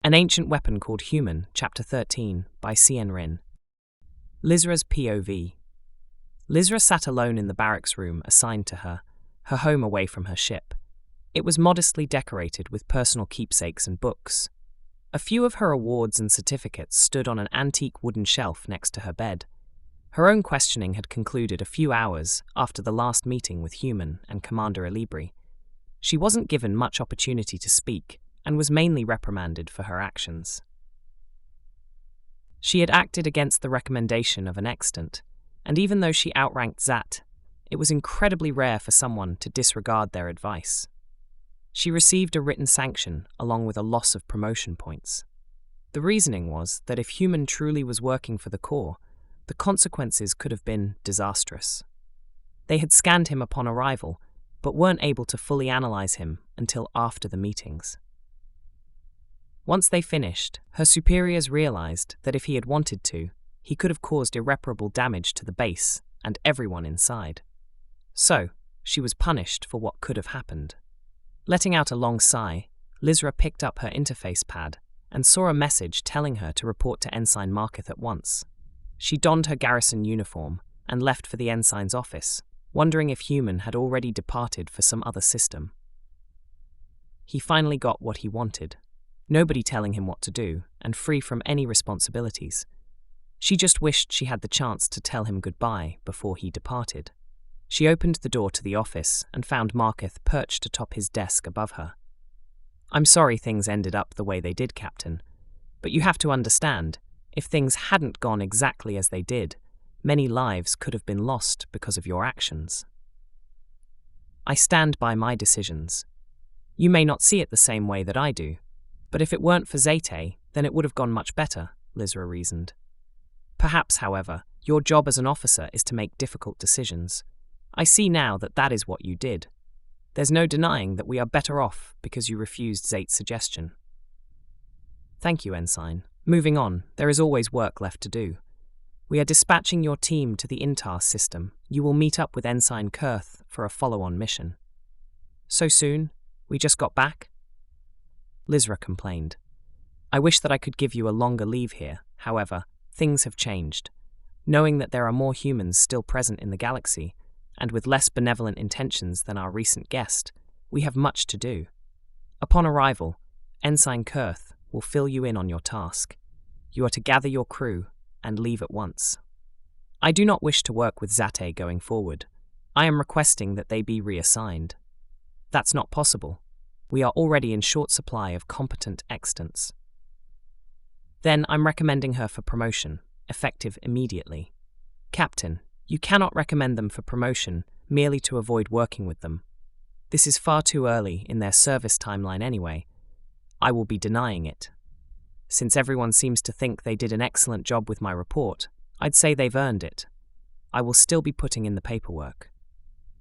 An Ancient Weapon Called Human, Chapter 13, by CnRhin. Lizra's POV. Lizra sat alone in the barracks room assigned to her home away from her ship. It was modestly decorated with personal keepsakes and books. A few of her awards and certificates stood on an antique wooden shelf next to her bed. Her own questioning had concluded a few hours after the last meeting with Human and Commander Alibri. She wasn't given much opportunity to speak and was mainly reprimanded for her actions. She had acted against the recommendation of an extant, and even though she outranked Zat, it was incredibly rare for someone to disregard their advice. She received a written sanction along with a loss of promotion points. The reasoning was that if Human truly was working for the Corps, the consequences could have been disastrous. They had scanned him upon arrival, but weren't able to fully analyze him until after the meetings. Once they finished, her superiors realized that if he had wanted to, he could have caused irreparable damage to the base and everyone inside. So, she was punished for what could have happened. Letting out a long sigh, Lizra picked up her interface pad and saw a message telling her to report to Ensign Marketh at once. She donned her garrison uniform and left for the ensign's office, wondering if Human had already departed for some other system. He finally got what he wanted. Nobody telling him what to do, and free from any responsibilities. She just wished she had the chance to tell him goodbye before he departed. She opened the door to the office and found Marketh perched atop his desk above her. "I'm sorry things ended up the way they did, Captain, but you have to understand, if things hadn't gone exactly as they did, many lives could have been lost because of your actions. I stand by my decisions. You may not see it the same way that I do, but if it weren't for Zate, then it would have gone much better," Lizra reasoned. "Perhaps, however, your job as an officer is to make difficult decisions. I see now that that is what you did. There's no denying that we are better off because you refused Zate's suggestion." "Thank you, Ensign. Moving on, there is always work left to do. We are dispatching your team to the INTAR system. You will meet up with Ensign Kurth for a follow-on mission." "So soon? We just got back?" Lizra complained. "I wish that I could give you a longer leave here. However, things have changed. Knowing that there are more humans still present in the galaxy, and with less benevolent intentions than our recent guest, we have much to do. Upon arrival, Ensign Kurth will fill you in on your task. You are to gather your crew and leave at once. I do not wish to work with Zate going forward. I am requesting that they be reassigned. That's not possible. We are already in short supply of competent extants. Then I'm recommending her for promotion, effective immediately. Captain, you cannot recommend them for promotion merely to avoid working with them. This is far too early in their service timeline anyway. I will be denying it. Since everyone seems to think they did an excellent job with my report, I'd say they've earned it. I will still be putting in the paperwork."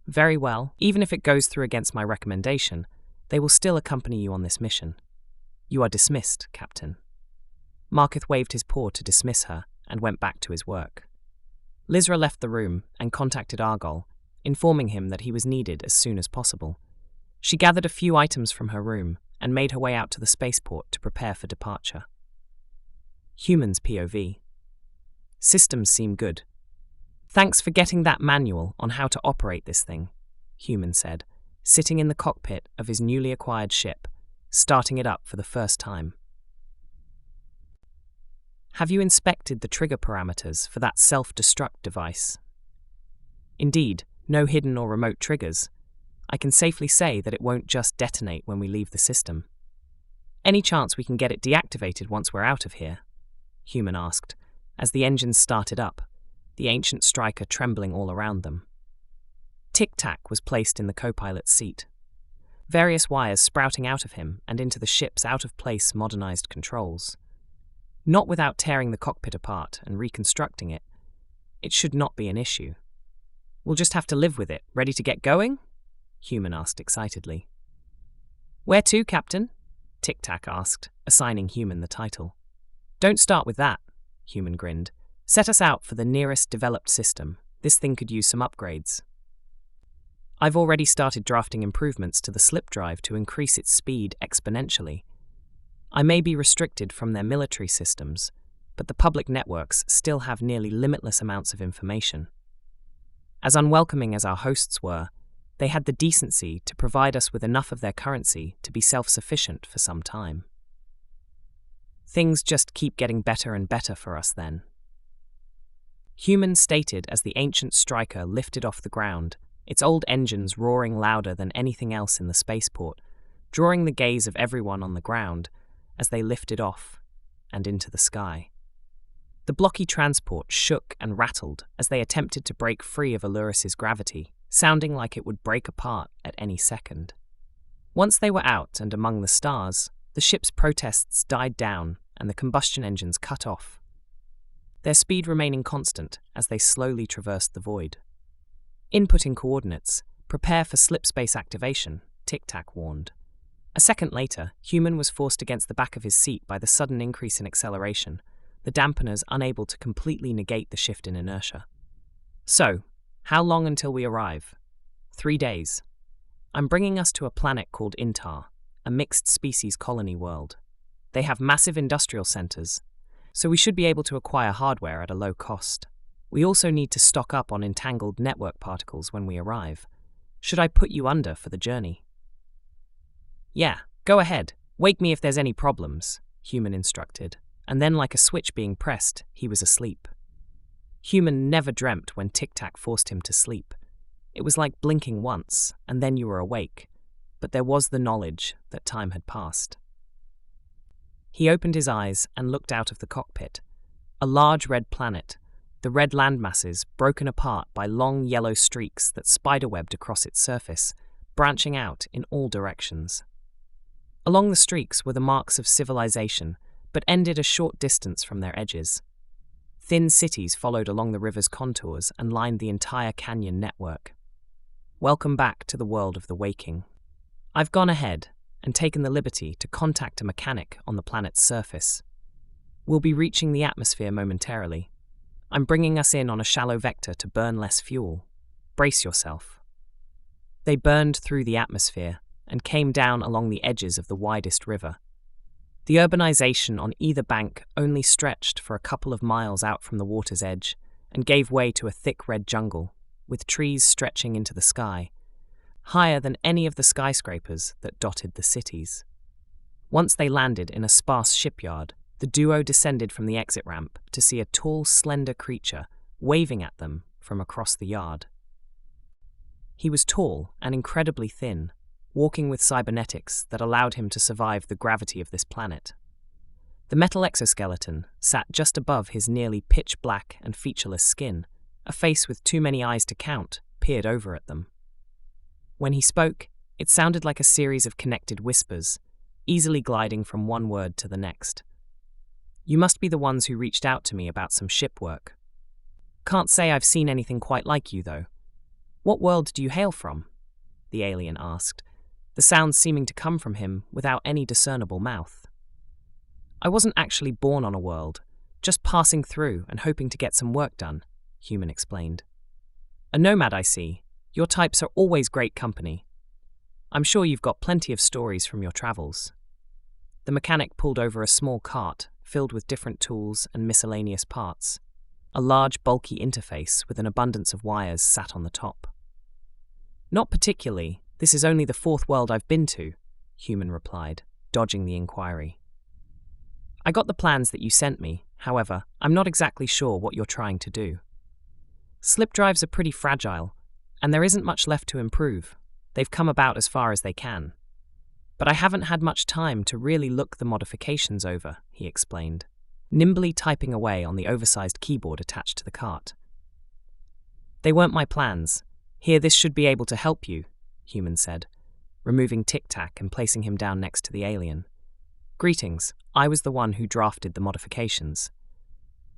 "Very well, even if it goes through against my recommendation, they will still accompany you on this mission. You are dismissed, Captain." Marketh waved his paw to dismiss her and went back to his work. Lizra left the room and contacted Argol, informing him that he was needed as soon as possible. She gathered a few items from her room and made her way out to the spaceport to prepare for departure. Human's POV. "Systems seem good. Thanks for getting that manual on how to operate this thing," Human said, sitting in the cockpit of his newly acquired ship, starting it up for the first time. "Have you inspected the trigger parameters for that self-destruct device?" "Indeed, no hidden or remote triggers. I can safely say that it won't just detonate when we leave the system. Any chance we can get it deactivated once we're out of here?" Human asked, as the engines started up, the ancient striker trembling all around them. Tic-Tac was placed in the co-pilot's seat, various wires sprouting out of him and into the ship's out-of-place modernized controls. Not without tearing the cockpit apart and reconstructing it. It should not be an issue. "We'll just have to live with it. Ready to get going?" Human asked excitedly. "Where to, Captain?" Tic-Tac asked, assigning Human the title. "Don't start with that," Human grinned. "Set us out for the nearest developed system. This thing could use some upgrades." "I've already started drafting improvements to the slip drive to increase its speed exponentially. I may be restricted from their military systems, but the public networks still have nearly limitless amounts of information. As unwelcoming as our hosts were, they had the decency to provide us with enough of their currency to be self-sufficient for some time. Things just keep getting better and better for us then. Human stated as the ancient striker lifted off the ground, its old engines roaring louder than anything else in the spaceport, drawing the gaze of everyone on the ground as they lifted off and into the sky. The blocky transport shook and rattled as they attempted to break free of Aluris's gravity, sounding like it would break apart at any second. Once they were out and among the stars, the ship's protests died down and the combustion engines cut off, their speed remaining constant as they slowly traversed the void. Inputting coordinates, prepare for slipspace activation, Tic-Tac warned. A second later, Human was forced against the back of his seat by the sudden increase in acceleration, the dampeners unable to completely negate the shift in inertia. So, how long until we arrive? 3 days. I'm bringing us to a planet called Intar, a mixed-species colony world. They have massive industrial centers, so we should be able to acquire hardware at a low cost. We also need to stock up on entangled network particles when we arrive. Should I put you under for the journey? Yeah, go ahead. Wake me if there's any problems, Human instructed, and then like a switch being pressed, he was asleep. Human never dreamt when Tic-Tac forced him to sleep. It was like blinking once, and then you were awake, but there was the knowledge that time had passed. He opened his eyes and looked out of the cockpit. A large red planet, the red landmasses broken apart by long yellow streaks that spiderwebbed across its surface, branching out in all directions. Along the streaks were the marks of civilization, but ended a short distance from their edges. Thin cities followed along the river's contours and lined the entire canyon network. Welcome back to the world of the waking. I've gone ahead and taken the liberty to contact a mechanic on the planet's surface. We'll be reaching the atmosphere momentarily. I'm bringing us in on a shallow vector to burn less fuel. Brace yourself. They burned through the atmosphere and came down along the edges of the widest river. The urbanization on either bank only stretched for a couple of miles out from the water's edge and gave way to a thick red jungle, with trees stretching into the sky, higher than any of the skyscrapers that dotted the cities. Once they landed in a sparse shipyard, the duo descended from the exit ramp to see a tall, slender creature waving at them from across the yard. He was tall and incredibly thin, walking with cybernetics that allowed him to survive the gravity of this planet. The metal exoskeleton sat just above his nearly pitch-black and featureless skin. A face with too many eyes to count peered over at them. When he spoke, it sounded like a series of connected whispers, easily gliding from one word to the next. You must be the ones who reached out to me about some ship work. Can't say I've seen anything quite like you, though. What world do you hail from? The alien asked, the sounds seeming to come from him without any discernible mouth. I wasn't actually born on a world, just passing through and hoping to get some work done, Human explained. A nomad, I see. Your types are always great company. I'm sure you've got plenty of stories from your travels. The mechanic pulled over a small cart filled with different tools and miscellaneous parts. A large, bulky interface with an abundance of wires sat on the top. Not particularly. This is only the 4th world I've been to, Human replied, dodging the inquiry. I got the plans that you sent me, however, I'm not exactly sure what you're trying to do. Slip drives are pretty fragile, and there isn't much left to improve. They've come about as far as they can. But I haven't had much time to really look the modifications over, he explained, nimbly typing away on the oversized keyboard attached to the cart. They weren't my plans. Here, this should be able to help you, Human said, removing Tic-Tac and placing him down next to the alien. Greetings, I was the one who drafted the modifications.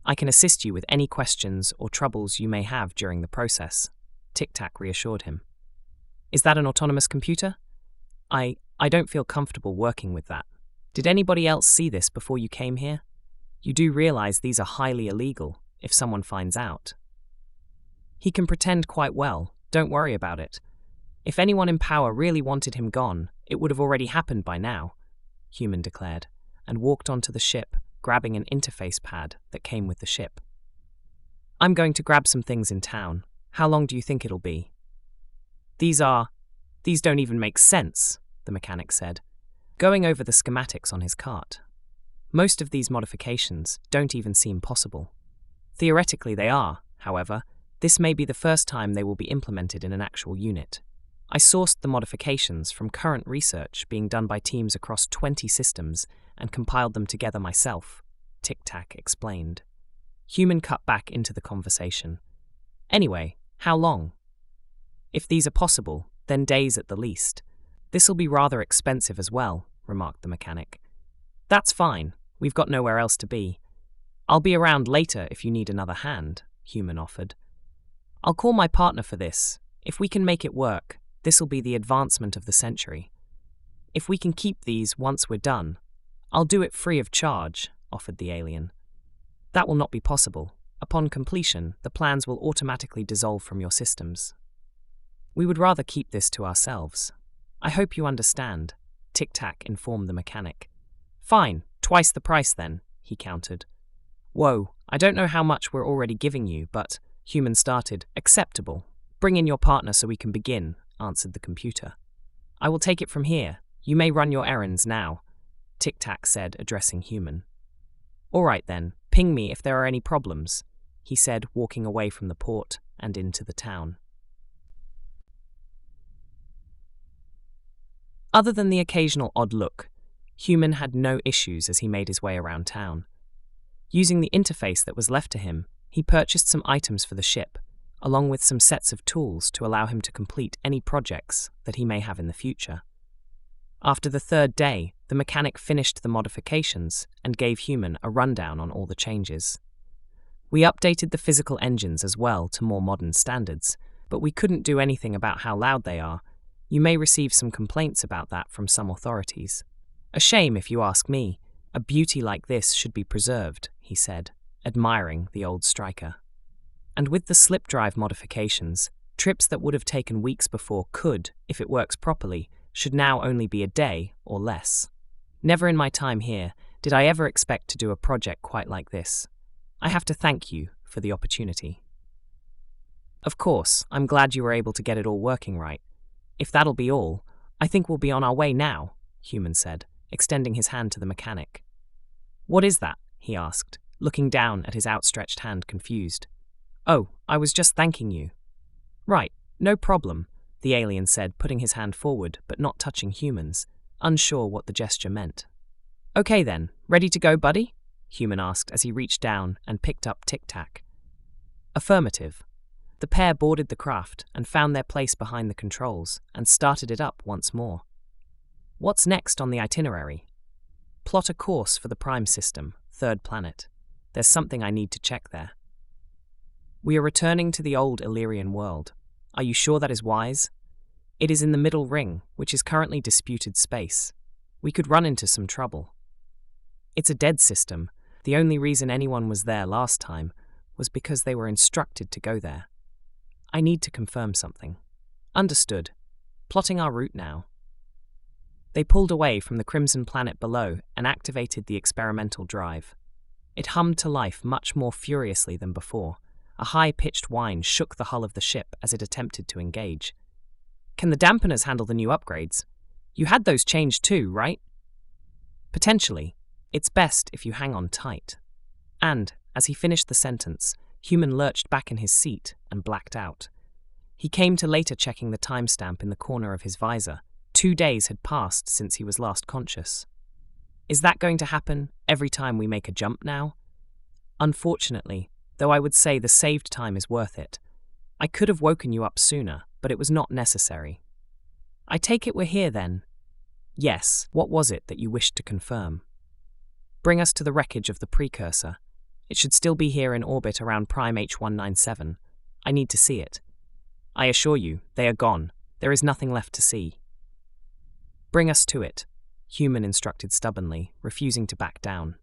I can assist you with any questions or troubles you may have during the process, Tic-Tac reassured him. Is that an autonomous computer? I don't feel comfortable working with that. Did anybody else see this before you came here? You do realize these are highly illegal if someone finds out. He can pretend quite well, don't worry about it. If anyone in power really wanted him gone, it would have already happened by now, Human declared, and walked onto the ship, grabbing an interface pad that came with the ship. "I'm going to grab some things in town. How long do you think it'll be?" These don't even make sense," the mechanic said, going over the schematics on his cart. "Most of these modifications don't even seem possible. Theoretically they are, however. This may be the first time they will be implemented in an actual unit. I sourced the modifications from current research being done by teams across 20 systems and compiled them together myself," Tic-Tac explained. Human cut back into the conversation. "Anyway, how long?" "If these are possible, then days at the least. This'll be rather expensive as well," remarked the mechanic. "That's fine. We've got nowhere else to be. I'll be around later if you need another hand," Human offered. "I'll call my partner for this. If we can make it work, this'll be the advancement of the century. If we can keep these once we're done, I'll do it free of charge," offered the alien. "That will not be possible. Upon completion, the plans will automatically dissolve from your systems. We would rather keep this to ourselves. I hope you understand," Tic-Tac informed the mechanic. "Fine, twice the price then," he countered. "Whoa, I don't know how much we're already giving you, but," Human started. "Acceptable. Bring in your partner so we can begin," answered the computer. "I will take it from here. You may run your errands now," Tic-Tac said, addressing Human. "All right then, ping me if there are any problems," he said, walking away from the port and into the town. Other than the occasional odd look, Human had no issues as he made his way around town. Using the interface that was left to him, he purchased some items for the ship, along with some sets of tools to allow him to complete any projects that he may have in the future. After the third day, the mechanic finished the modifications and gave Human a rundown on all the changes. "We updated the physical engines as well to more modern standards, but we couldn't do anything about how loud they are. You may receive some complaints about that from some authorities. A shame if you ask me. A beauty like this should be preserved," he said, admiring the old striker. "And with the slip drive modifications, trips that would have taken weeks before could, if it works properly, should now only be a day or less. Never in my time here did I ever expect to do a project quite like this. I have to thank you for the opportunity." "Of course, I'm glad you were able to get it all working right. If that'll be all, I think we'll be on our way now," Human said, extending his hand to the mechanic. "What is that?" he asked, looking down at his outstretched hand confused. "Oh, I was just thanking you." "Right, no problem," the alien said, putting his hand forward but not touching Human's, unsure what the gesture meant. "Okay then, ready to go, buddy?" Human asked as he reached down and picked up Tic-Tac. Affirmative. The pair boarded the craft and found their place behind the controls and started it up once more. "What's next on the itinerary?" "Plot a course for the Prime System, third planet. There's something I need to check there." "We are returning to the old Illyrian world. Are you sure that is wise?" "It is in the middle ring, which is currently disputed space. We could run into some trouble." "It's a dead system. The only reason anyone was there last time was because they were instructed to go there. I need to confirm something." "Understood. Plotting our route now." They pulled away from the crimson planet below and activated the experimental drive. It hummed to life much more furiously than before. A high-pitched whine shook the hull of the ship as it attempted to engage. "Can the dampeners handle the new upgrades? You had those changed too, right?" "Potentially. It's best if you hang on tight." And, as he finished the sentence, Human lurched back in his seat and blacked out. He came to later checking the timestamp in the corner of his visor. 2 days had passed since he was last conscious. "Is that going to happen every time we make a jump now?" "Unfortunately, though I would say the saved time is worth it. I could have woken you up sooner, but it was not necessary." "I take it we're here then?" "Yes. What was it that you wished to confirm?" "Bring us to the wreckage of the precursor. It should still be here in orbit around Prime H197. I need to see it." "I assure you, they are gone. There is nothing left to see." "Bring us to it," Human instructed stubbornly, refusing to back down.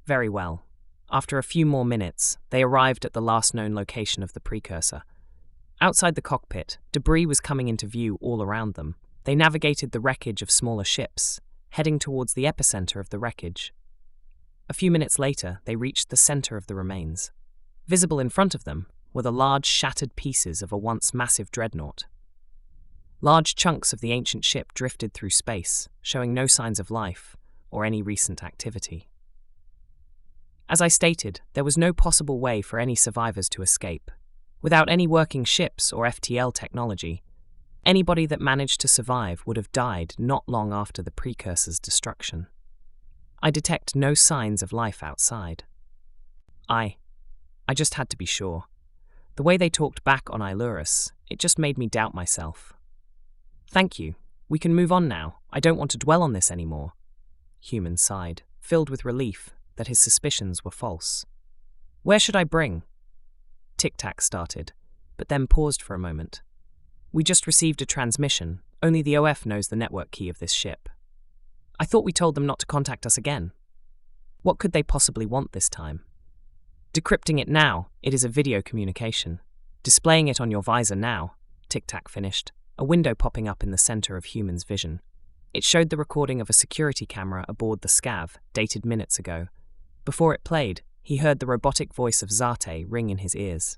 Very well. After a few more minutes, they arrived at the last known location of the precursor. Outside the cockpit, debris was coming into view all around them. They navigated the wreckage of smaller ships, heading towards the epicenter of the wreckage. A few minutes later, they reached the center of the remains. Visible in front of them were the large shattered pieces of a once massive dreadnought. Large chunks of the ancient ship drifted through space, showing no signs of life or any recent activity. As I stated, there was no possible way for any survivors to escape. Without any working ships or FTL technology, anybody that managed to survive would have died not long after the precursor's destruction. I detect no signs of life outside. I just had to be sure. The way they talked back on Ilurus, it just made me doubt myself. Thank you. We can move on now. I don't want to dwell on this anymore. Human sighed, filled with relief that his suspicions were false. Where should I bring? Tic-Tac started, but then paused for a moment. We just received a transmission. Only the OF knows the network key of this ship. I thought we told them not to contact us again. What could they possibly want this time? Decrypting it now, it is a video communication. Displaying it on your visor now, Tic-Tac finished, a window popping up in the center of Human's vision. It showed the recording of a security camera aboard the Scav, dated minutes ago. Before it played, he heard the robotic voice of Zate ring in his ears.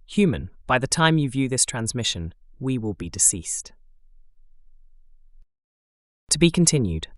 Human, by the time you view this transmission, we will be deceased. To be continued.